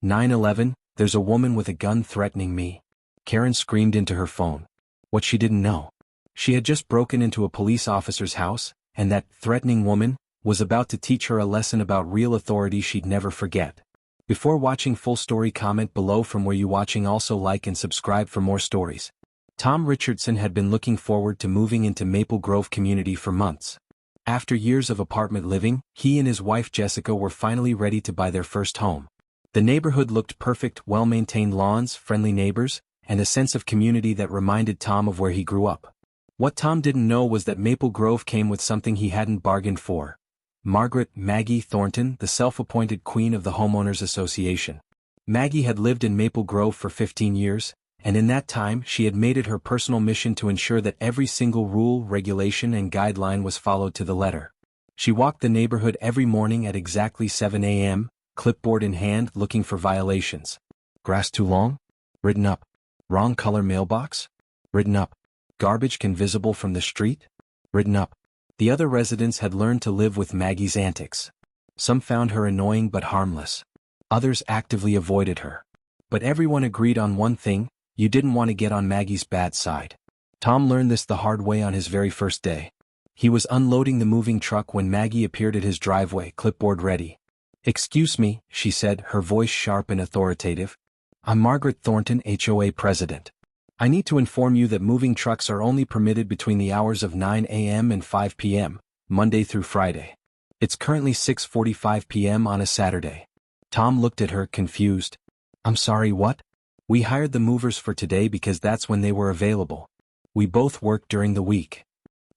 9/11, there's a woman with a gun threatening me. Karen screamed into her phone. What she didn't know. She had just broken into a police officer's house, and that threatening woman was about to teach her a lesson about real authority she'd never forget. Before watching full story, comment below from where you watching, also like and subscribe for more stories. Tom Richardson had been looking forward to moving into Maple Grove community for months. After years of apartment living, he and his wife Jessica were finally ready to buy their first home. The neighborhood looked perfect, well-maintained lawns, friendly neighbors, and a sense of community that reminded Tom of where he grew up. What Tom didn't know was that Maple Grove came with something he hadn't bargained for. Margaret Maggie Thornton, the self-appointed queen of the Homeowners Association. Maggie had lived in Maple Grove for 15 years, and in that time she had made it her personal mission to ensure that every single rule, regulation and guideline was followed to the letter. She walked the neighborhood every morning at exactly 7 a.m., clipboard in hand, looking for violations. Grass too long? Written up. Wrong color mailbox? Written up. Garbage can visible from the street? Written up. The other residents had learned to live with Maggie's antics. Some found her annoying but harmless. Others actively avoided her. But everyone agreed on one thing: you didn't want to get on Maggie's bad side. Tom learned this the hard way on his very first day. He was unloading the moving truck when Maggie appeared at his driveway, clipboard ready. "Excuse me," she said, her voice sharp and authoritative. "I'm Margaret Thornton, HOA president. I need to inform you that moving trucks are only permitted between the hours of 9 a.m. and 5 p.m., Monday through Friday. It's currently 6:45 p.m. on a Saturday." Tom looked at her, confused. "I'm sorry, what?" "We hired the movers for today because that's when they were available. We both work during the week."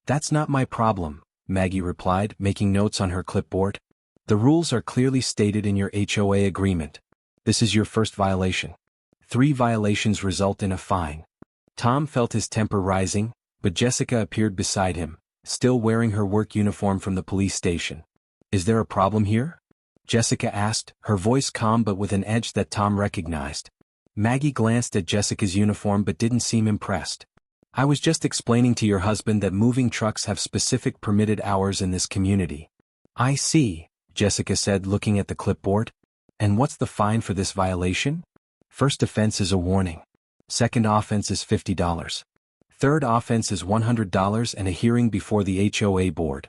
"That's not my problem," Maggie replied, making notes on her clipboard. "The rules are clearly stated in your HOA agreement. This is your first violation. 3 violations result in a fine." Tom felt his temper rising, but Jessica appeared beside him, still wearing her work uniform from the police station. "Is there a problem here?" Jessica asked, her voice calm but with an edge that Tom recognized. Maggie glanced at Jessica's uniform but didn't seem impressed. "I was just explaining to your husband that moving trucks have specific permitted hours in this community." "I see," Jessica said, looking at the clipboard. "And what's the fine for this violation?" "First offense is a warning. Second offense is $50. Third offense is $100 and a hearing before the HOA board."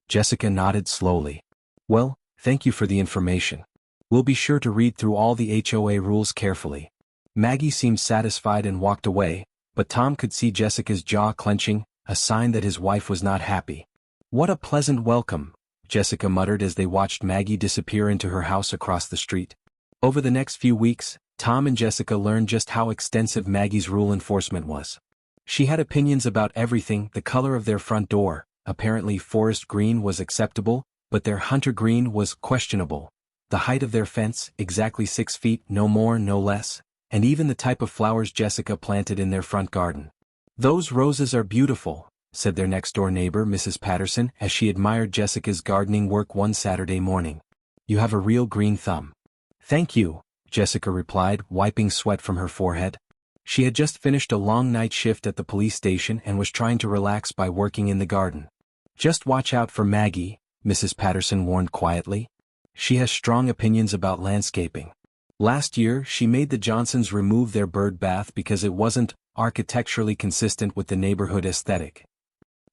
Jessica nodded slowly. "Well, thank you for the information. We'll be sure to read through all the HOA rules carefully." Maggie seemed satisfied and walked away, but Tom could see Jessica's jaw clenching, a sign that his wife was not happy. "What a pleasant welcome," Jessica muttered as they watched Maggie disappear into her house across the street. Over the next few weeks, Tom and Jessica learned just how extensive Maggie's rule enforcement was. She had opinions about everything. The color of their front door, apparently forest green, was acceptable, but their hunter green was questionable. The height of their fence, exactly 6 feet, no more, no less, and even the type of flowers Jessica planted in their front garden. "Those roses are beautiful," said their next-door neighbor, Mrs. Patterson, as she admired Jessica's gardening work one Saturday morning. "You have a real green thumb." "Thank you," Jessica replied, wiping sweat from her forehead. She had just finished a long night shift at the police station and was trying to relax by working in the garden. "Just watch out for Maggie," Mrs. Patterson warned quietly. "She has strong opinions about landscaping. Last year she made the Johnsons remove their bird bath because it wasn't architecturally consistent with the neighborhood aesthetic."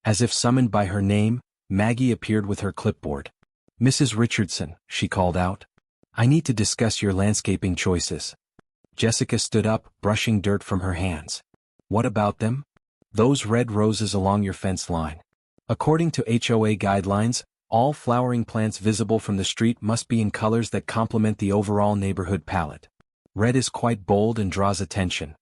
As if summoned by her name, Maggie appeared with her clipboard. "Mrs. Richardson," she called out, "I need to discuss your landscaping choices." Jessica stood up, brushing dirt from her hands. "What about them?" "Those red roses along your fence line. According to HOA guidelines, all flowering plants visible from the street must be in colors that complement the overall neighborhood palette. Red is quite bold and draws attention."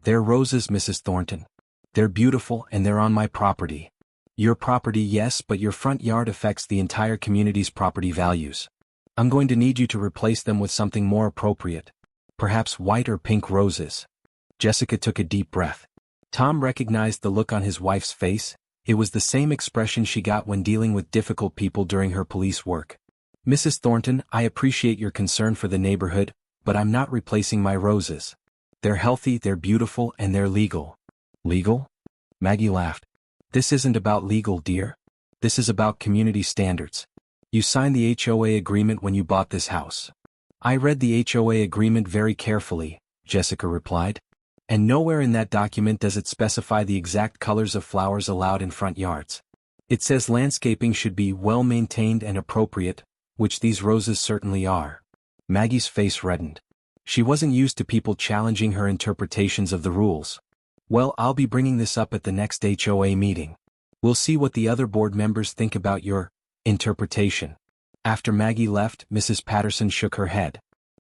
"They're roses, Mrs. Thornton. They're beautiful and they're on my property." "Your property, yes, but your front yard affects the entire community's property values. I'm going to need you to replace them with something more appropriate. Perhaps white or pink roses." Jessica took a deep breath. Tom recognized the look on his wife's face. It was the same expression she got when dealing with difficult people during her police work. "Mrs. Thornton, I appreciate your concern for the neighborhood, but I'm not replacing my roses. They're healthy, they're beautiful, and they're legal." "Legal?" Maggie laughed. "This isn't about legal, dear. This is about community standards. You signed the HOA agreement when you bought this house. I read the HOA agreement very carefully, Jessica replied. And nowhere in that document does it specify the exact colors of flowers allowed in front yards. It says landscaping should be well maintained and appropriate, which these roses certainly are. Maggie's face reddened. She wasn't used to people challenging her interpretations of the rules. Well, I'll be bringing this up at the next HOA meeting. We'll see what the other board members think about your interpretation. After Maggie left, Mrs. Patterson shook her head.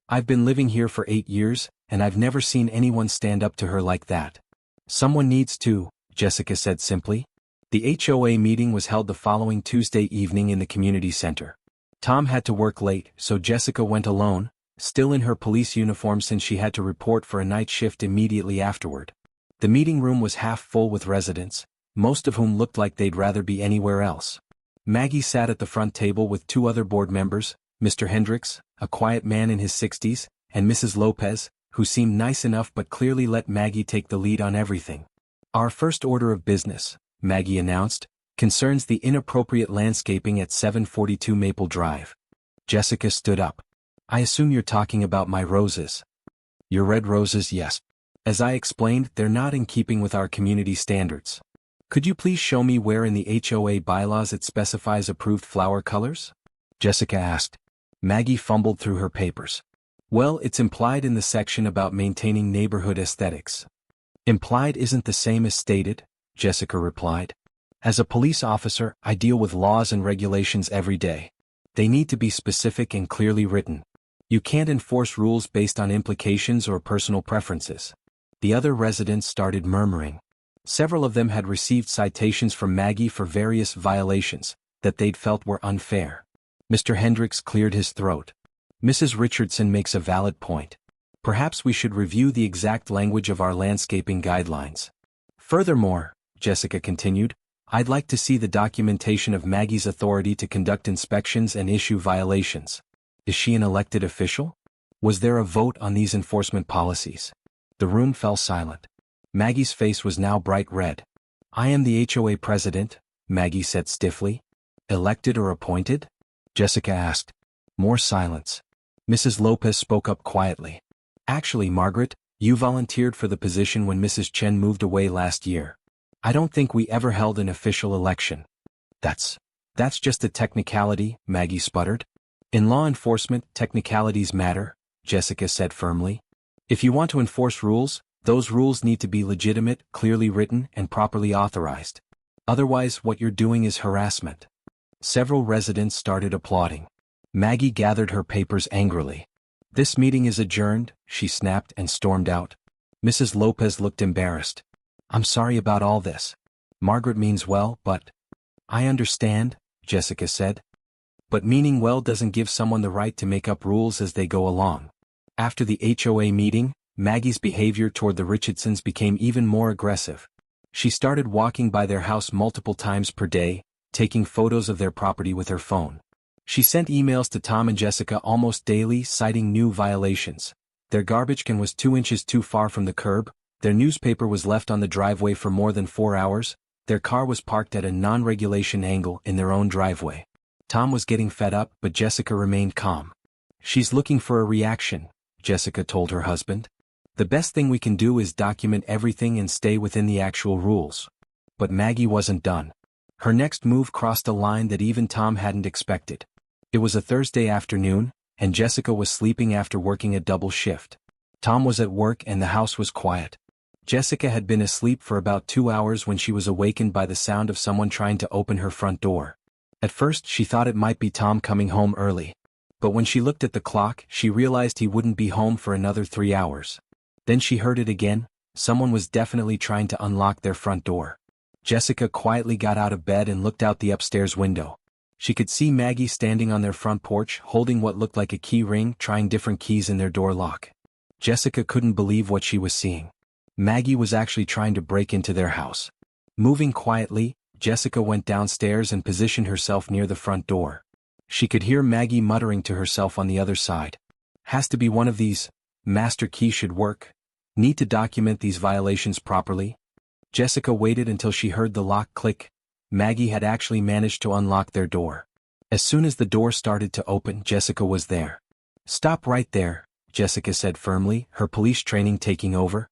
I've been living here for 8 years, and I've never seen anyone stand up to her like that. Someone needs to, Jessica said simply. The HOA meeting was held the following Tuesday evening in the community center. Tom had to work late, so Jessica went alone, still in her police uniform since she had to report for a night shift immediately afterward. The meeting room was half full with residents, most of whom looked like they'd rather be anywhere else. Maggie sat at the front table with 2 other board members, Mr. Hendricks, a quiet man in his 60s, and Mrs. Lopez, who seemed nice enough but clearly let Maggie take the lead on everything. Our first order of business, Maggie announced, concerns the inappropriate landscaping at 742 Maple Drive. Jessica stood up. I assume you're talking about my roses. Your red roses, yes. As I explained, they're not in keeping with our community standards. Could you please show me where in the HOA bylaws it specifies approved flower colors? Jessica asked. Maggie fumbled through her papers. Well, it's implied in the section about maintaining neighborhood aesthetics. Implied isn't the same as stated, Jessica replied. As a police officer, I deal with laws and regulations every day. They need to be specific and clearly written. You can't enforce rules based on implications or personal preferences. The other residents started murmuring. Several of them had received citations from Maggie for various violations that they'd felt were unfair. Mr. Hendricks cleared his throat. Mrs. Richardson makes a valid point. Perhaps we should review the exact language of our landscaping guidelines. Furthermore, Jessica continued, I'd like to see the documentation of Maggie's authority to conduct inspections and issue violations. Is she an elected official? Was there a vote on these enforcement policies? The room fell silent. Maggie's face was now bright red. I am the HOA president, Maggie said stiffly. Elected or appointed? Jessica asked. More silence. Mrs. Lopez spoke up quietly. Actually, Margaret, you volunteered for the position when Mrs. Chen moved away last year. I don't think we ever held an official election. That's just a technicality, Maggie sputtered. In law enforcement, technicalities matter, Jessica said firmly. If you want to enforce rules, those rules need to be legitimate, clearly written, and properly authorized. Otherwise, what you're doing is harassment. Several residents started applauding. Maggie gathered her papers angrily. This meeting is adjourned, she snapped and stormed out. Mrs. Lopez looked embarrassed. I'm sorry about all this. Margaret means well, but... I understand, Jessica said. But meaning well doesn't give someone the right to make up rules as they go along. After the HOA meeting, Maggie's behavior toward the Richardsons became even more aggressive. She started walking by their house multiple times per day, taking photos of their property with her phone. She sent emails to Tom and Jessica almost daily citing new violations. Their garbage can was 2 inches too far from the curb, their newspaper was left on the driveway for more than 4 hours, their car was parked at a non-regulation angle in their own driveway. Tom was getting fed up, but Jessica remained calm. She's looking for a reaction, Jessica told her husband. The best thing we can do is document everything and stay within the actual rules. But Maggie wasn't done. Her next move crossed a line that even Tom hadn't expected. It was a Thursday afternoon, and Jessica was sleeping after working a double shift. Tom was at work and the house was quiet. Jessica had been asleep for about 2 hours when she was awakened by the sound of someone trying to open her front door. At first she thought it might be Tom coming home early. But when she looked at the clock, she realized he wouldn't be home for another 3 hours. Then she heard it again, someone was definitely trying to unlock their front door. Jessica quietly got out of bed and looked out the upstairs window. She could see Maggie standing on their front porch holding what looked like a key ring, trying different keys in their door lock. Jessica couldn't believe what she was seeing. Maggie was actually trying to break into their house. Moving quietly, Jessica went downstairs and positioned herself near the front door. She could hear Maggie muttering to herself on the other side. Has to be one of these. Master key should work. Need to document these violations properly. Jessica waited until she heard the lock click. Maggie had actually managed to unlock their door. As soon as the door started to open, Jessica was there. Stop right there, Jessica said firmly, her police training taking over.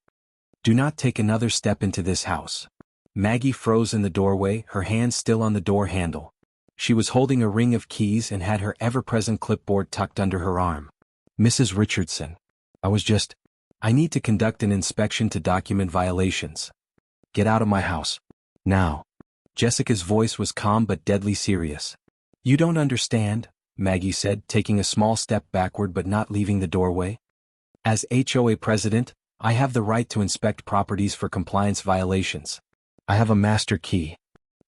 Do not take another step into this house. Maggie froze in the doorway, her hand still on the door handle. She was holding a ring of keys and had her ever-present clipboard tucked under her arm. Mrs. Richardson. I need to conduct an inspection to document violations. Get out of my house. Now. Jessica's voice was calm but deadly serious. You don't understand, Maggie said, taking a small step backward but not leaving the doorway. As HOA president, I have the right to inspect properties for compliance violations. I have a master key.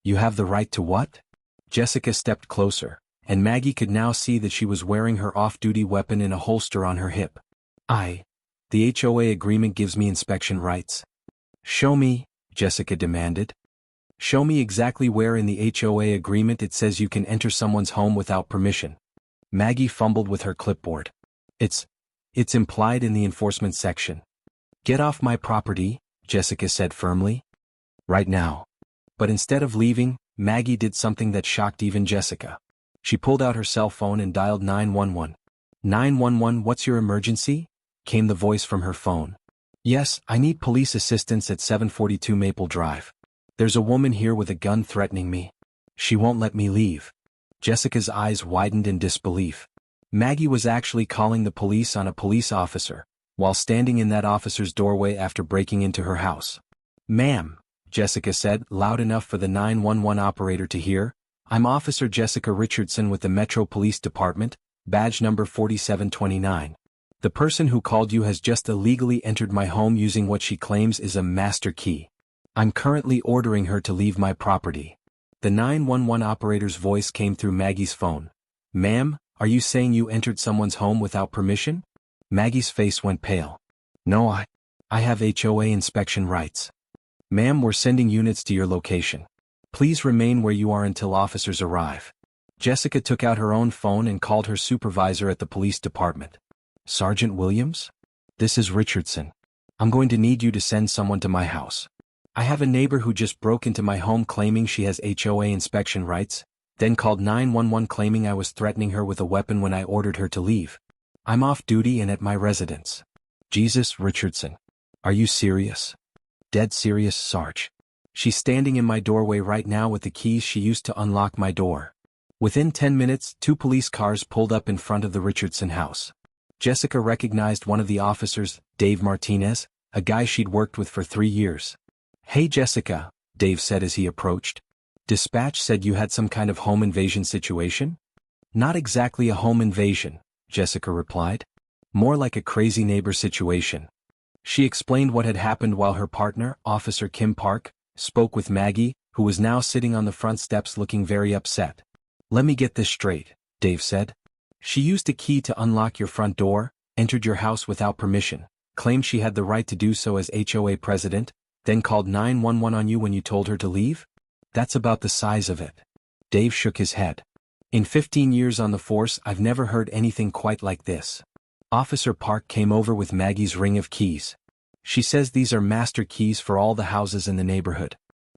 You have the right to what? Jessica stepped closer, and Maggie could now see that she was wearing her off-duty weapon in a holster on her hip. The HOA agreement gives me inspection rights. Show me, Jessica demanded. Show me exactly where in the HOA agreement it says you can enter someone's home without permission. Maggie fumbled with her clipboard. It's implied in the enforcement section. Get off my property, Jessica said firmly. Right now. But instead of leaving, Maggie did something that shocked even Jessica. She pulled out her cell phone and dialed 911. 911, what's your emergency? Came the voice from her phone. Yes, I need police assistance at 742 Maple Drive. There's a woman here with a gun threatening me. She won't let me leave. Jessica's eyes widened in disbelief. Maggie was actually calling the police on a police officer, while standing in that officer's doorway after breaking into her house. Ma'am, Jessica said, loud enough for the 911 operator to hear, I'm Officer Jessica Richardson with the Metro Police Department, badge number 4729. The person who called you has just illegally entered my home using what she claims is a master key. I'm currently ordering her to leave my property. The 911 operator's voice came through Maggie's phone. Ma'am, are you saying you entered someone's home without permission? Maggie's face went pale. No, I have HOA inspection rights. Ma'am, we're sending units to your location. Please remain where you are until officers arrive. Jessica took out her own phone and called her supervisor at the police department. Sergeant Williams? This is Richardson. I'm going to need you to send someone to my house. I have a neighbor who just broke into my home claiming she has HOA inspection rights, then called 911 claiming I was threatening her with a weapon when I ordered her to leave. I'm off duty and at my residence. Jesus, Richardson. Are you serious? Dead serious, Sarge. She's standing in my doorway right now with the keys she used to unlock my door. Within 10 minutes, 2 police cars pulled up in front of the Richardson house. Jessica recognized one of the officers, Dave Martinez, a guy she'd worked with for 3 years. Hey Jessica, Dave said as he approached. Dispatch said you had some kind of home invasion situation? Not exactly a home invasion, Jessica replied. More like a crazy neighbor situation. She explained what had happened while her partner, Officer Kim Park, spoke with Maggie, who was now sitting on the front steps looking very upset. Let me get this straight, Dave said. She used a key to unlock your front door, entered your house without permission, claimed she had the right to do so as HOA president, then called 911 on you when you told her to leave? That's about the size of it. Dave shook his head. In 15 years on the force, I've never heard anything quite like this. Officer Park came over with Maggie's ring of keys. She says these are master keys for all the houses in the neighborhood.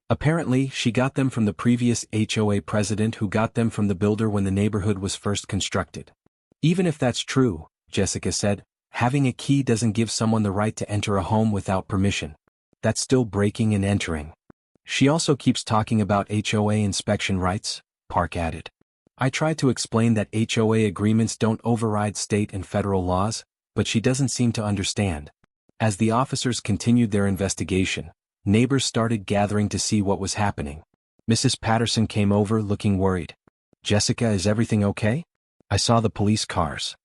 Apparently, she got them from the previous HOA president who got them from the builder when the neighborhood was first constructed. Even if that's true, Jessica said, having a key doesn't give someone the right to enter a home without permission. That's still breaking and entering. She also keeps talking about HOA inspection rights, Park added. I tried to explain that HOA agreements don't override state and federal laws, but she doesn't seem to understand. As the officers continued their investigation, neighbors started gathering to see what was happening. Mrs. Patterson came over looking worried. Jessica, is everything okay? I saw the police cars.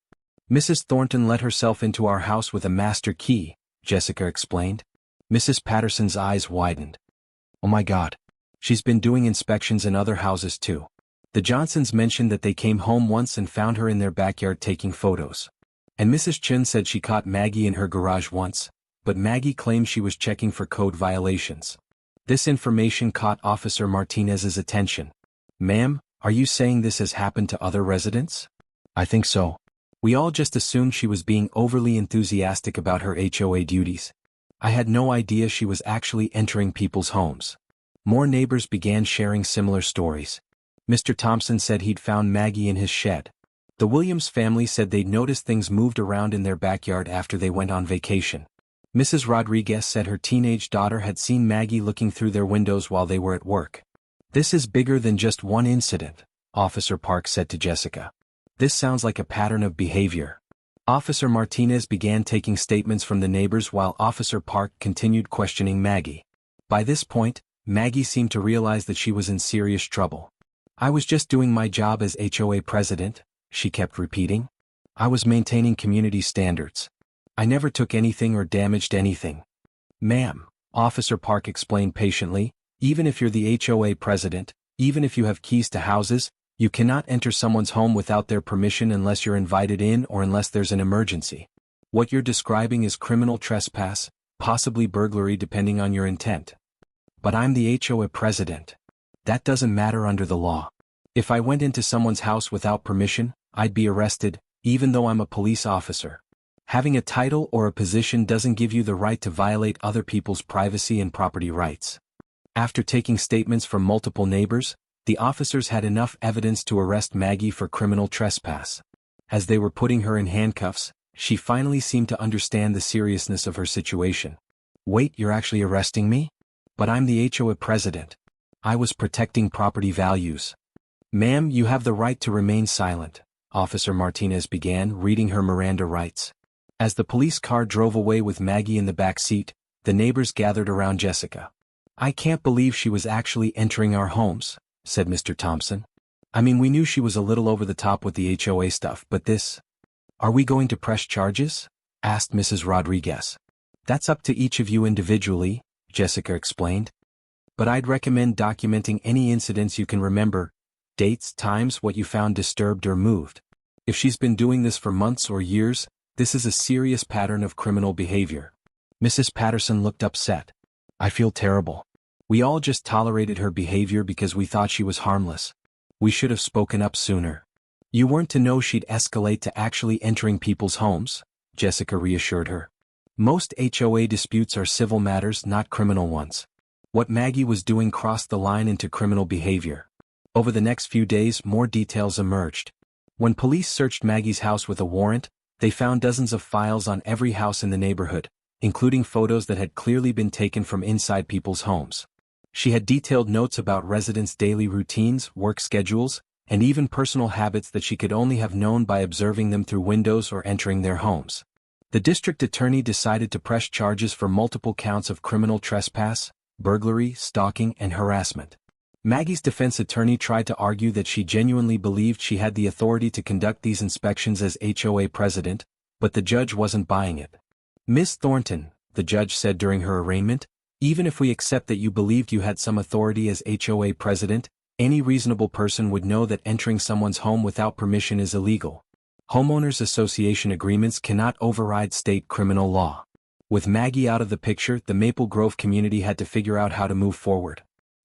Mrs. Thornton let herself into our house with a master key, Jessica explained. Mrs. Patterson's eyes widened. Oh my God. She's been doing inspections in other houses too. The Johnsons mentioned that they came home once and found her in their backyard taking photos. And Mrs. Chun said she caught Maggie in her garage once, but Maggie claimed she was checking for code violations. This information caught Officer Martinez's attention. Ma'am, are you saying this has happened to other residents? I think so. We all just assumed she was being overly enthusiastic about her HOA duties. I had no idea she was actually entering people's homes. More neighbors began sharing similar stories. Mr. Thompson said he'd found Maggie in his shed. The Williams family said they'd noticed things moved around in their backyard after they went on vacation. Mrs. Rodriguez said her teenage daughter had seen Maggie looking through their windows while they were at work. "This is bigger than just one incident," Officer Park said to Jessica. "This sounds like a pattern of behavior." Officer Martinez began taking statements from the neighbors while Officer Park continued questioning Maggie. By this point, Maggie seemed to realize that she was in serious trouble. "I was just doing my job as HOA president," she kept repeating. "I was maintaining community standards. I never took anything or damaged anything." "Ma'am," Officer Park explained patiently, "even if you're the HOA president, even if you have keys to houses, you cannot enter someone's home without their permission unless you're invited in or unless there's an emergency. What you're describing is criminal trespass, possibly burglary depending on your intent." "But I'm the HOA president. That doesn't matter under the law. If I went into someone's house without permission, I'd be arrested, even though I'm a police officer. Having a title or a position doesn't give you the right to violate other people's privacy and property rights." After taking statements from multiple neighbors, the officers had enough evidence to arrest Maggie for criminal trespass. As they were putting her in handcuffs, she finally seemed to understand the seriousness of her situation. "Wait, you're actually arresting me? But I'm the HOA president. I was protecting property values." "Ma'am, you have the right to remain silent," Officer Martinez began, reading her Miranda rights. As the police car drove away with Maggie in the back seat, the neighbors gathered around Jessica. "I can't believe she was actually entering our homes," said Mr. Thompson. "I mean, we knew she was a little over the top with the HOA stuff, but this—" "Are we going to press charges?" asked Mrs. Rodriguez. "That's up to each of you individually," Jessica explained. "But I'd recommend documenting any incidents you can remember, dates, times, what you found disturbed or moved. If she's been doing this for months or years, this is a serious pattern of criminal behavior." Mrs. Patterson looked upset. "I feel terrible. We all just tolerated her behavior because we thought she was harmless. We should have spoken up sooner." "You weren't to know she'd escalate to actually entering people's homes," Jessica reassured her. "Most HOA disputes are civil matters, not criminal ones. What Maggie was doing crossed the line into criminal behavior." Over the next few days, more details emerged. When police searched Maggie's house with a warrant, they found dozens of files on every house in the neighborhood, including photos that had clearly been taken from inside people's homes. She had detailed notes about residents' daily routines, work schedules, and even personal habits that she could only have known by observing them through windows or entering their homes. The district attorney decided to press charges for multiple counts of criminal trespass, burglary, stalking, and harassment. Maggie's defense attorney tried to argue that she genuinely believed she had the authority to conduct these inspections as HOA president, but the judge wasn't buying it. "Miss Thornton," the judge said during her arraignment, "even if we accept that you believed you had some authority as HOA president, any reasonable person would know that entering someone's home without permission is illegal. Homeowners association agreements cannot override state criminal law." With Maggie out of the picture, the Maple Grove community had to figure out how to move forward.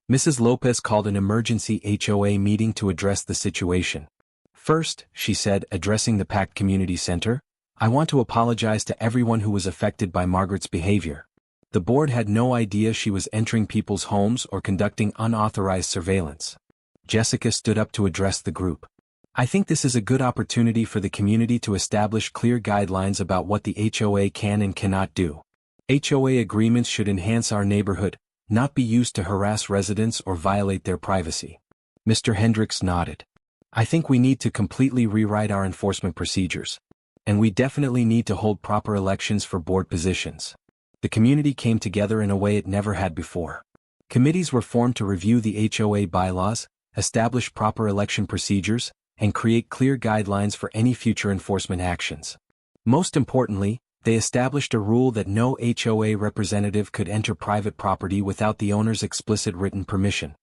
Mrs. Lopez called an emergency HOA meeting to address the situation. "First," she said, addressing the packed community center, "I want to apologize to everyone who was affected by Margaret's behavior. The board had no idea she was entering people's homes or conducting unauthorized surveillance." Jessica stood up to address the group. "I think this is a good opportunity for the community to establish clear guidelines about what the HOA can and cannot do. HOA agreements should enhance our neighborhood, not be used to harass residents or violate their privacy." Mr. Hendricks nodded. "I think we need to completely rewrite our enforcement procedures. And we definitely need to hold proper elections for board positions." The community came together in a way it never had before. Committees were formed to review the HOA bylaws, establish proper election procedures, and create clear guidelines for any future enforcement actions. Most importantly, they established a rule that no HOA representative could enter private property without the owner's explicit written permission.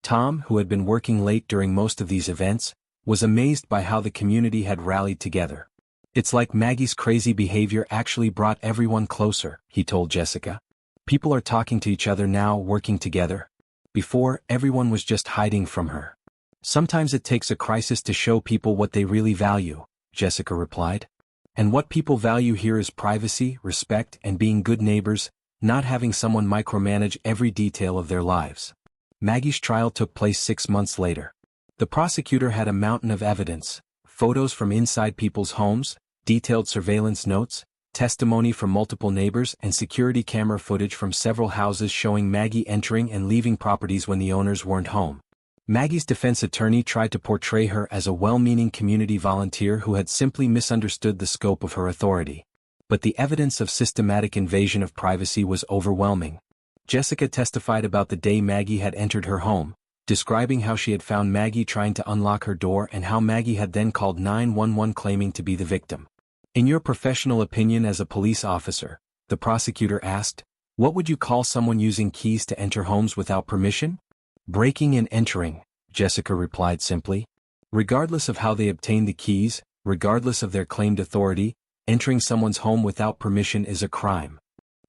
Tom, who had been working late during most of these events, was amazed by how the community had rallied together. "It's like Maggie's crazy behavior actually brought everyone closer," he told Jessica. "People are talking to each other now, working together. Before, everyone was just hiding from her." "Sometimes it takes a crisis to show people what they really value," Jessica replied. "And what people value here is privacy, respect, and being good neighbors, not having someone micromanage every detail of their lives." Maggie's trial took place 6 months later. The prosecutor had a mountain of evidence: photos from inside people's homes, detailed surveillance notes, testimony from multiple neighbors and security camera footage from several houses showing Maggie entering and leaving properties when the owners weren't home. Maggie's defense attorney tried to portray her as a well-meaning community volunteer who had simply misunderstood the scope of her authority. But the evidence of systematic invasion of privacy was overwhelming. Jessica testified about the day Maggie had entered her home, describing how she had found Maggie trying to unlock her door and how Maggie had then called 911 claiming to be the victim. In your professional opinion as a police officer, the prosecutor asked, what would you call someone using keys to enter homes without permission? Breaking and entering, Jessica replied simply. Regardless of how they obtained the keys, regardless of their claimed authority, entering someone's home without permission is a crime.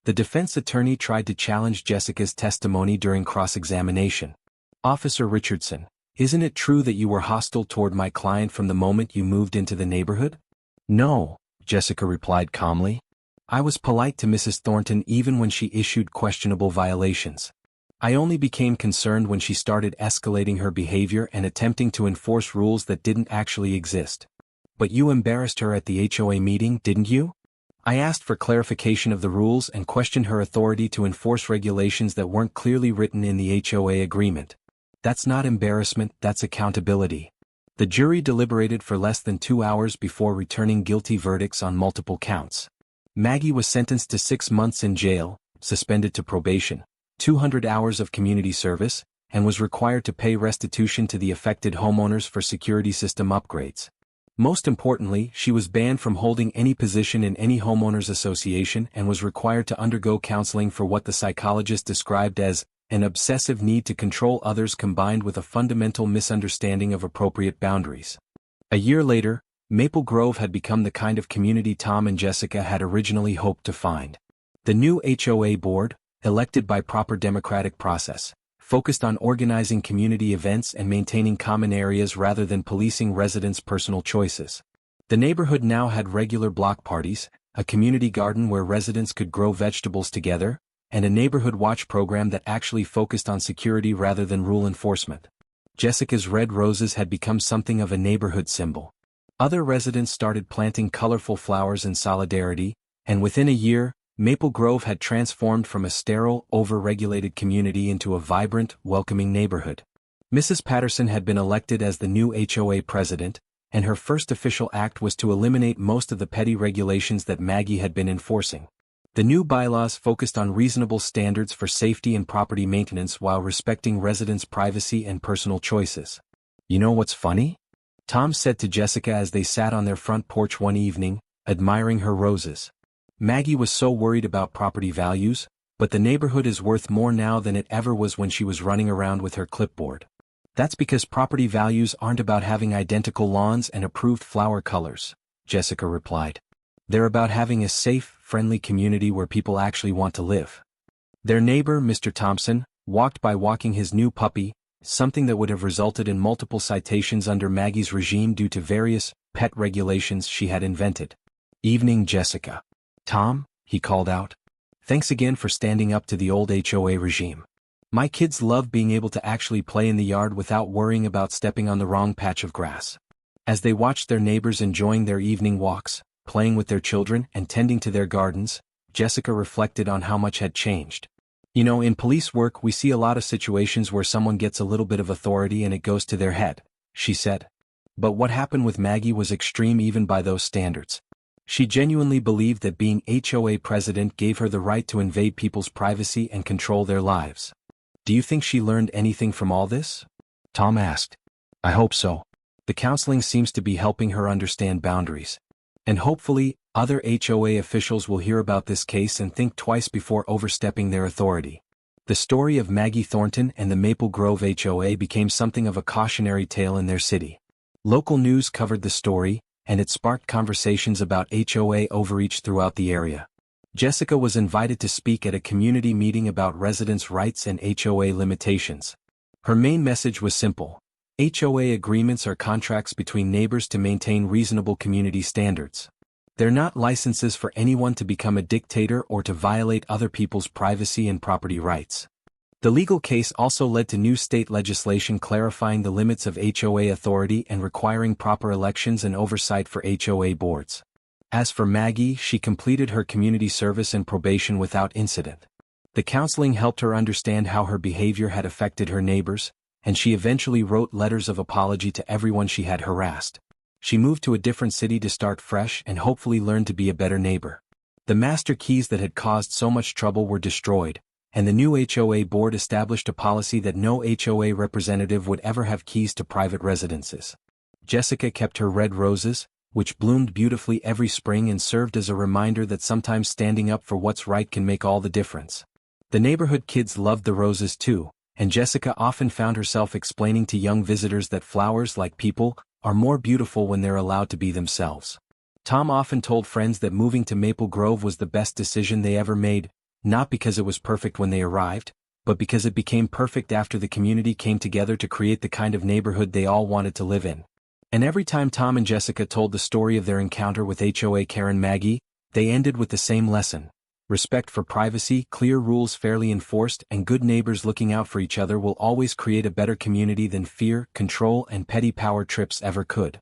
The defense attorney tried to challenge Jessica's testimony during cross-examination. Officer Richardson, isn't it true that you were hostile toward my client from the moment you moved into the neighborhood? No, Jessica replied calmly. I was polite to Mrs. Thornton even when she issued questionable violations. I only became concerned when she started escalating her behavior and attempting to enforce rules that didn't actually exist. But you embarrassed her at the HOA meeting, didn't you? I asked for clarification of the rules and questioned her authority to enforce regulations that weren't clearly written in the HOA agreement. That's not embarrassment, that's accountability. The jury deliberated for less than 2 hours before returning guilty verdicts on multiple counts. Maggie was sentenced to 6 months in jail, suspended to probation, 200 hours of community service, and was required to pay restitution to the affected homeowners for security system upgrades. Most importantly, she was banned from holding any position in any homeowners association and was required to undergo counseling for what the psychologist described as an obsessive need to control others combined with a fundamental misunderstanding of appropriate boundaries. A year later, Maple Grove had become the kind of community Tom and Jessica had originally hoped to find. The new HOA board, elected by proper democratic process, focused on organizing community events and maintaining common areas rather than policing residents' personal choices. The neighborhood now had regular block parties, a community garden where residents could grow vegetables together, and a neighborhood watch program that actually focused on security rather than rule enforcement. Jessica's red roses had become something of a neighborhood symbol. Other residents started planting colorful flowers in solidarity, and within a year, Maple Grove had transformed from a sterile, over-regulated community into a vibrant, welcoming neighborhood. Mrs. Patterson had been elected as the new HOA president, and her first official act was to eliminate most of the petty regulations that Maggie had been enforcing. The new bylaws focused on reasonable standards for safety and property maintenance while respecting residents' privacy and personal choices. You know what's funny? Tom said to Jessica as they sat on their front porch one evening, admiring her roses. Maggie was so worried about property values, but the neighborhood is worth more now than it ever was when she was running around with her clipboard. That's because property values aren't about having identical lawns and approved flower colors, Jessica replied. They're about having a safe, friendly community where people actually want to live. Their neighbor, Mr. Thompson, walked by walking his new puppy, something that would have resulted in multiple citations under Maggie's regime due to various pet regulations she had invented. Evening, Jessica. Tom, he called out. Thanks again for standing up to the old HOA regime. My kids love being able to actually play in the yard without worrying about stepping on the wrong patch of grass. As they watched their neighbors enjoying their evening walks, playing with their children and tending to their gardens, Jessica reflected on how much had changed. You know, in police work we see a lot of situations where someone gets a little bit of authority and it goes to their head, she said. But what happened with Maggie was extreme even by those standards. She genuinely believed that being HOA president gave her the right to invade people's privacy and control their lives. Do you think she learned anything from all this? Tom asked. I hope so. The counseling seems to be helping her understand boundaries. And hopefully, other HOA officials will hear about this case and think twice before overstepping their authority. The story of Maggie Thornton and the Maple Grove HOA became something of a cautionary tale in their city. Local news covered the story, and it sparked conversations about HOA overreach throughout the area. Jessica was invited to speak at a community meeting about residents' rights and HOA limitations. Her main message was simple. HOA agreements are contracts between neighbors to maintain reasonable community standards. They're not licenses for anyone to become a dictator or to violate other people's privacy and property rights. The legal case also led to new state legislation clarifying the limits of HOA authority and requiring proper elections and oversight for HOA boards. As for Maggie, she completed her community service and probation without incident. The counseling helped her understand how her behavior had affected her neighbors, and she eventually wrote letters of apology to everyone she had harassed. She moved to a different city to start fresh and hopefully learn to be a better neighbor. The master keys that had caused so much trouble were destroyed, and the new HOA board established a policy that no HOA representative would ever have keys to private residences. Jessica kept her red roses, which bloomed beautifully every spring and served as a reminder that sometimes standing up for what's right can make all the difference. The neighborhood kids loved the roses too, and Jessica often found herself explaining to young visitors that flowers, like people, are more beautiful when they're allowed to be themselves. Tom often told friends that moving to Maple Grove was the best decision they ever made, not because it was perfect when they arrived, but because it became perfect after the community came together to create the kind of neighborhood they all wanted to live in. And every time Tom and Jessica told the story of their encounter with HOA Karen Maggie, they ended with the same lesson: respect for privacy, clear rules fairly enforced, and good neighbors looking out for each other will always create a better community than fear, control, and petty power trips ever could.